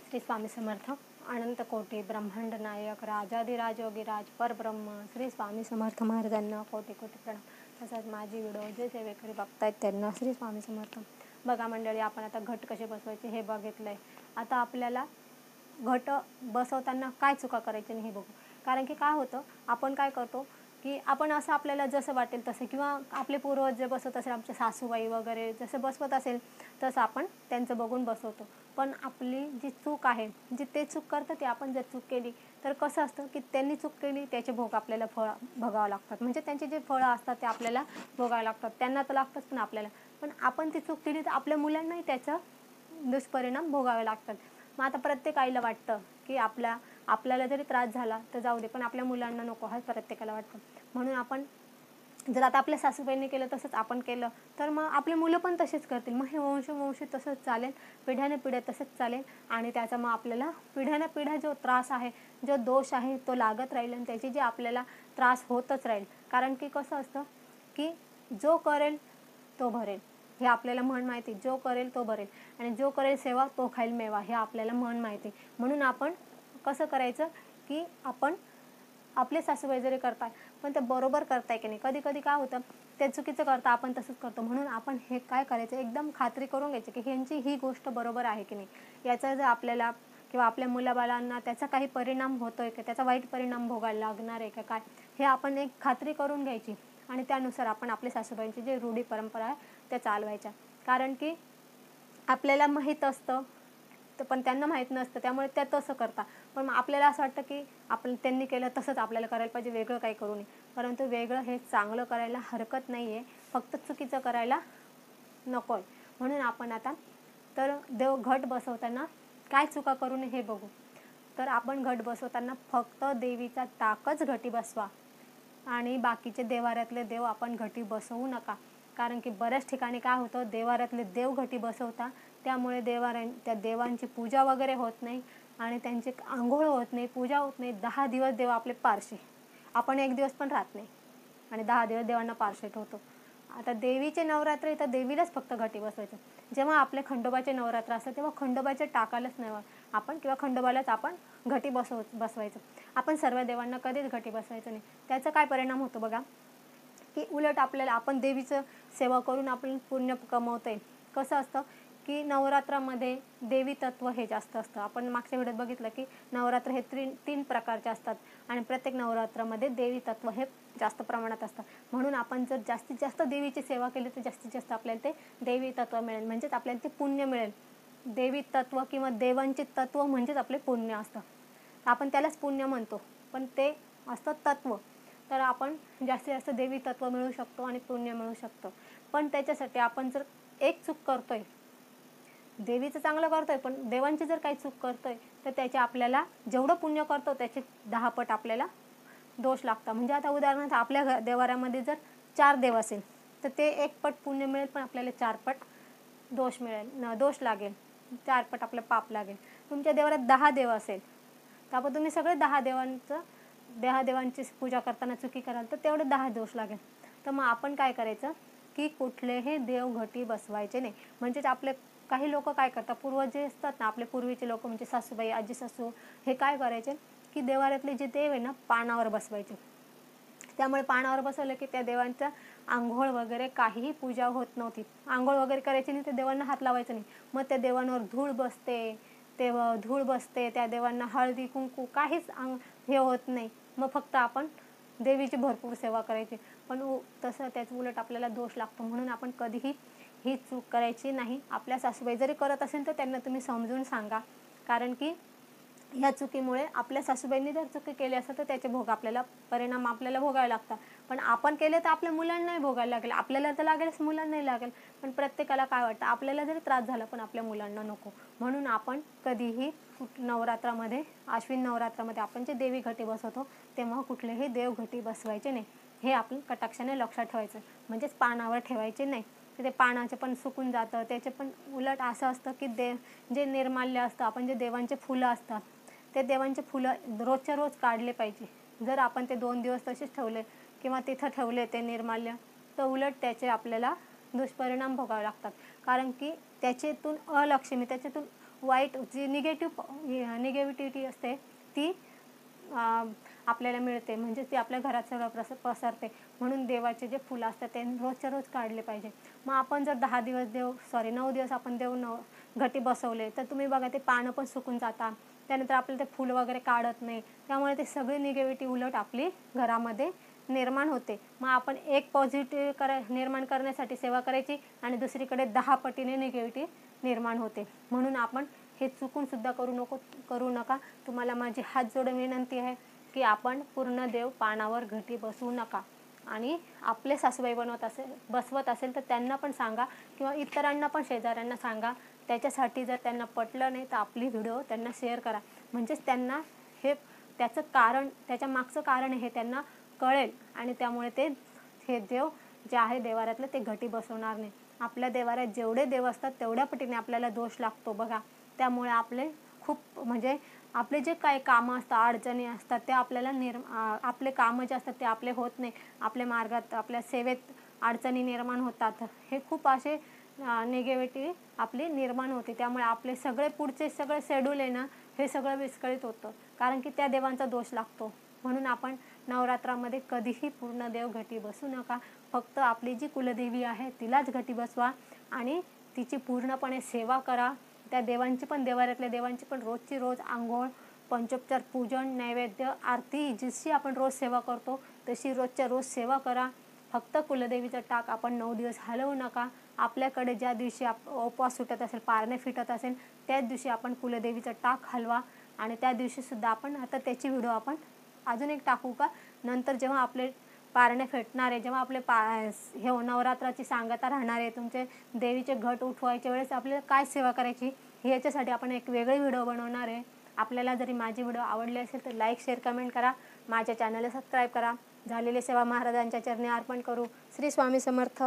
श्री स्वामी समर्थ. अनंत कोटी ब्रह्मांड नायक राजाधिराज योगीराज परब्रह्म श्री स्वामी समर्थ महाराजांना कोटी कोटी प्रणाम. तसंच माझी व्हिडिओ जे सेवेकरी बघतायत त्यांना श्री स्वामी समर्थ. बघा मंडळी, आपण आता घट कसे बसवायचे हे बघितलंय. आता आपल्याला घट बसवताना काय चुका करायचे नाही हे बघू. कारण की काय होतं, आपण काय करतो की आपण असं आपल्याला जसं वाटेल तसं, किंवा आपले पूर्वज जे बसवत असेल, आमच्या सासूबाई वगैरे जसं बसवत असेल तसं आपण त्यांचं बघून बसवतो. पण आपली जी चूक आहे, जी ते चूक करतं ते आपण जर चूक केली तर कसं असतं की त्यांनी चूक केली त्याचे भोग आपल्याला भोगावं लागतात. म्हणजे त्यांचे जे फळं असतात ते आपल्याला भोगावं लागतात. त्यांना तर लागतंच पण आपल्याला. पण आपण ती चूक केली तर आपल्या मुलांनाही त्याचं दुष्परिणाम भोगावे लागतात. मग आता प्रत्येक आईला वाटतं की आपल्याला जरी त्रास झाला तर जाऊ दे, पण आपल्या मुलांना नको, हा प्रत्येकाला वाटतं. म्हणून आपण जर आता आपल्या सासूबाईंनी केलं तसंच आपण केलं तर मग आपली मुलं पण तसेच करतील. मग हे वंशवंशी तसंच चालेल, पिढ्याने पिढ्या तसंच चालेल. आणि त्याचा मग आपल्याला पिढ्याने पिढ्या जो त्रास आहे, जो दोष आहे तो लागत राहील आणि त्याची जे आपल्याला त्रास होतच राहील. कारण की कसं असतं की जो करेल तो भरेल, हे आपल्याला म्हण माहिती. जो करेल तो भरेल आणि जो करेल सेवा तो खाईल मेवा, हे आपल्याला म्हण माहिती. म्हणून आपण कसं करायचं की आपण आपले सासूबाई जरी करताय पण ते बरोबर करताय की नाही. कधी कधी काय होतं, ते चुकीचं करता, आपण तसंच करतो. म्हणून आपण हे काय करायचं, एकदम खात्री करून घ्यायची की ह्यांची ही गोष्ट बरोबर आहे की नाही. याचा जर आपल्याला किंवा आपल्या मुलाबाळांना त्याचा काही परिणाम होतोय का, त्याचा वाईट परिणाम भोगायला लागणार आहे का काय, हे आपण एक खात्री करून घ्यायची. आणि त्यानुसार आपण आपल्या सासूबाईंची जे रूढी परंपरा आहे त्या चालवायच्या. कारण की आपल्याला माहीत असतं पण त्यांना माहीत नसतं, त्यामुळे त्या तसं करतात. पण मग आपल्याला असं वाटतं की त्यांनी केलं तसंच आपल्याला करायला पाहिजे, वेगळं काही करू नये. परंतु वेगळं हे चांगलं करायला हरकत नाही आहे, फक्त चुकीचं करायला नको आहे. म्हणून आपण आता तर घट बसवताना काय चुका करू नये हे बघू. तर आपण घट बसवताना फक्त देवीचा टाकच घटी बसवा आणि बाकीचे देवाऱ्यातले देव आपण घटी बसवू नका. कारण की बऱ्याच ठिकाणी काय होतं, देवाऱ्यातले देव घटी बसवता, त्यामुळे त्या देवांची पूजा वगैरे होत नाही आणि त्यांची आंघोळ होत नाही, पूजा होत नाही. 10 दिवस देव आपले पारसे, आपण 1 दिवस पण राहत नाही आणि 10 दिवस देवांना पारसे ठेवतो. आता देवीचे नवरात्र तर देवीलाच फक्त घटी बसवायचं. जेव्हा आपले खंडोबाचे नवरात्र असतात तेव्हा खंडोबाच्या टाकालाच नाही आपण, किंवा खंडोबालाच आपण घटी बसवायचं. आपण सर्व देवांना कधीच घटी बसवायचं नाही. त्याचा काय परिणाम होतो बघा, की उलट आपल्याला आपण देवीचं सेवा करून आपण पुण्य कमवतोय. कसं असतं की नवरात्रामध्ये देवी तत्व हे जास्त असतं. आपण मागच्या व्हिडिओत बघितलं की नवरात्र हे 3 प्रकारचे असतात आणि प्रत्येक नवरात्रामध्ये देवी तत्व हे जास्त प्रमाणात असतं. म्हणून आपण जर जास्तीत जास्त देवीची सेवा केली तर जास्तीत जास्त आपल्याला ते देवी तत्व मिळेल, म्हणजेच आपल्याला ते पुण्य मिळेल. देवी तत्व किंवा देवांचे तत्व म्हणजेच आपले पुण्य असतं. आपण त्यालाच पुण्य म्हणतो, पण ते असतं तत्व. तर आपण जास्तीत जास्त देवी तत्व मिळू शकतो आणि पुण्य मिळू शकतो. पण त्याच्यासाठी आपण जर एक चूक करतोय, देवीचं चांगलं करतोय पण देवांची जर काही चूक करतोय तर त्याचे आपल्याला जेवढं पुण्य करतो त्याचे 10 पट आपल्याला दोष लागतात. म्हणजे आता उदाहरणार्थ आपल्या देवाऱ्यामध्ये जर 4 देव असेल तर ते 1 पट पुण्य मिळेल, पण आपल्याला 4 पट दोष लागेल, 4 पट आपलं पाप लागेल. तुमच्या देवाऱ्यात 10 देव असेल तर आपण तुम्ही सगळे 10 देवांची पूजा करताना चुकी कराल तर तेवढे 10 दोष लागेल. तर मग आपण काय करायचं की कुठलेही देव घटी बसवायचे नाही. म्हणजेच आपले काही लोक काय करतात, पूर्वज जे असतात ना, आपले पूर्वीचे लोक म्हणजे सासूबाई, आजी सासू, हे काय करायचे की देवाऱ्यातले जे देव आहे ना पानावर बसवायचे. त्यामुळे पानावर बसवलं की त्या देवांचा आंघोळ वगैरे काहीही पूजा होत नव्हती. आंघोळ वगैरे करायची नाही, त्या देवांना हात लावायचं नाही. मग त्या देवांवर धूळ बसते, त्या देवांना हळदी कुंकू काहीच हे होत नाही. मग फक्त आपण देवीची भरपूर सेवा करायची. पण तसं त्याचं उलट आपल्याला दोष लागतो. म्हणून आपण कधीही ही चूक करायची नाही. आपल्या सासूबाई जरी करत असेल तर त्यांना तुम्ही समजून सांगा. कारण की ह्या चुकीमुळे आपल्या सासूबाईंनी जर चुकी केली असेल तर त्याचे परिणाम आपल्याला भोगावे लागतात. पण आपण केले तर आपल्या मुलांनाही भोगायला लागेल. आपल्याला तर लागेलच, मुलांनाही लागेल. पण प्रत्येकाला काय वाटतं, आपल्याला जरी त्रास झाला पण आपल्या मुलांना नको. म्हणून आपण कधीही नवरात्रामध्ये, आश्विन नवरात्रामध्ये आपण जे देवी घटी बसवतो तेव्हा कुठलेही देव घटी बसवायचे नाही. हे आपण कटाक्षाने लक्षात ठेवायचं. म्हणजेच पानावर ठेवायचे नाही. ते पानाचे पण सुकून जातं. त्याचे पण उलट असं असतं की जे निर्माल्य असतं, आपण जे देवांचे फुलं असतात ते देवांचे फुलं रोजच्या रोज काढले पाहिजे. जर आपण ते 2 दिवस तसेच ठेवले किंवा तिथं ठेवले ते निर्माल्य तर उलट त्याचे आपल्याला दुष्परिणाम भोगावे लागतात. कारण की त्याच्यातून त्याच्यातून वाईट जी निगेटिव्हिटी असते ती आपल्याला मिळते, म्हणजे ती आपल्या घरात सगळं पसरते. म्हणून देवाचे जे फुलं असतात ते रोजच्या रोज काढले पाहिजे. मग आपण जर 9 दिवस आपण घटी बसवले तर तुम्ही बघा ते पानं पण सुकून जातात. त्यानंतर आपल्याला ते फुलं वगैरे काढत नाही, त्यामुळे ते सगळी निगेटिव्हिटी उलट आपली घरामध्ये निर्माण होते. मग आपण एक पॉझिटिव्ह निर्माण करण्यासाठी सेवा करायची आणि दुसरीकडे 10 पटीने निगेटिव्हिटी निर्माण होते. म्हणून आपण हे चुकून सुद्धा करू नका. तुम्हाला माझी हात जोडून विनंती आहे की आपण पूर्ण देव पानावर घटी बसवू नका. आणि आपले सासूबाई बसवत असेल तर त्यांना पण सांगा, किंवा इतरांना पण, शेजाऱ्यांना सांगा. त्याच्यासाठी जर त्यांना पटलं नाही तर आपली व्हिडिओ त्यांना शेअर करा, म्हणजेच त्यांना त्याच्या मागचं कारण हे त्यांना कळेल आणि त्यामुळे ते हे देव जे आहे देवाऱ्यातलं ते घटी बसवणार नाही. आपल्या देवाऱ्यात जेवढे देव असतात तेवढ्या पटीने आपल्याला दोष लागतो बघा. त्यामुळे आपले जे काही कामं असतात, अडचणी असतात, ते आपल्याला आपले कामं जे असतात ते आपले होत नाही. आपल्या मार्गात, आपल्या सेवेत अडचणी निर्माण होतात. हे खूप असे निगेटिव्हिटी आपली निर्माण होते. त्यामुळे आपले पुढचे सगळे शेड्यूल आहे ना, हे सगळं विस्कळीत होतं, कारण की त्या देवांचा दोष लागतो. म्हणून आपण नवरात्रामध्ये कधीही पूर्ण देव घटी बसू नका. फक्त आपली जी कुलदेवी आहे तिलाच घटी बसवा आणि तिची पूर्णपणे सेवा करा. त्या देवाऱ्यातल्या देवांची पण रोजची रोज आंघोळ, पंचोपचार पूजन, नैवेद्य, आरती जशी आपण रोज सेवा करतो तशी रोजच्या रोज सेवा करा. फक्त कुलदेवीचं टाक आपण 9 दिवस हलवू नका. आपल्याकडे ज्या दिवशी उपवास सुटत असेल, पारणे फिटत असेल, त्याच दिवशी आपण कुलदेवीचं टाक हलवा. आणि त्या दिवशीसुद्धा आपण, आता त्याची व्हिडिओ आपण अजून एक टाकू का, नंतर जेव्हा आपले पारणे फेटणार आहे, जेव्हा आपले नवरात्राची सांगता राहणार आहे, तुमचे देवीचे घट उठवायच्या वेळेस आपल्याला काय सेवा करायची ह्याच्यासाठी आपण एक वेगळी व्हिडिओ बनवणार आहे. आपल्याला जरी माझी व्हिडिओ आवडली असेल तर लाईक, शेअर, कमेंट करा. माझ्या चॅनलला सबस्क्राईब करा. झालेली सेवा महाराजांच्या चरणी अर्पण करू. श्री स्वामी समर्थ.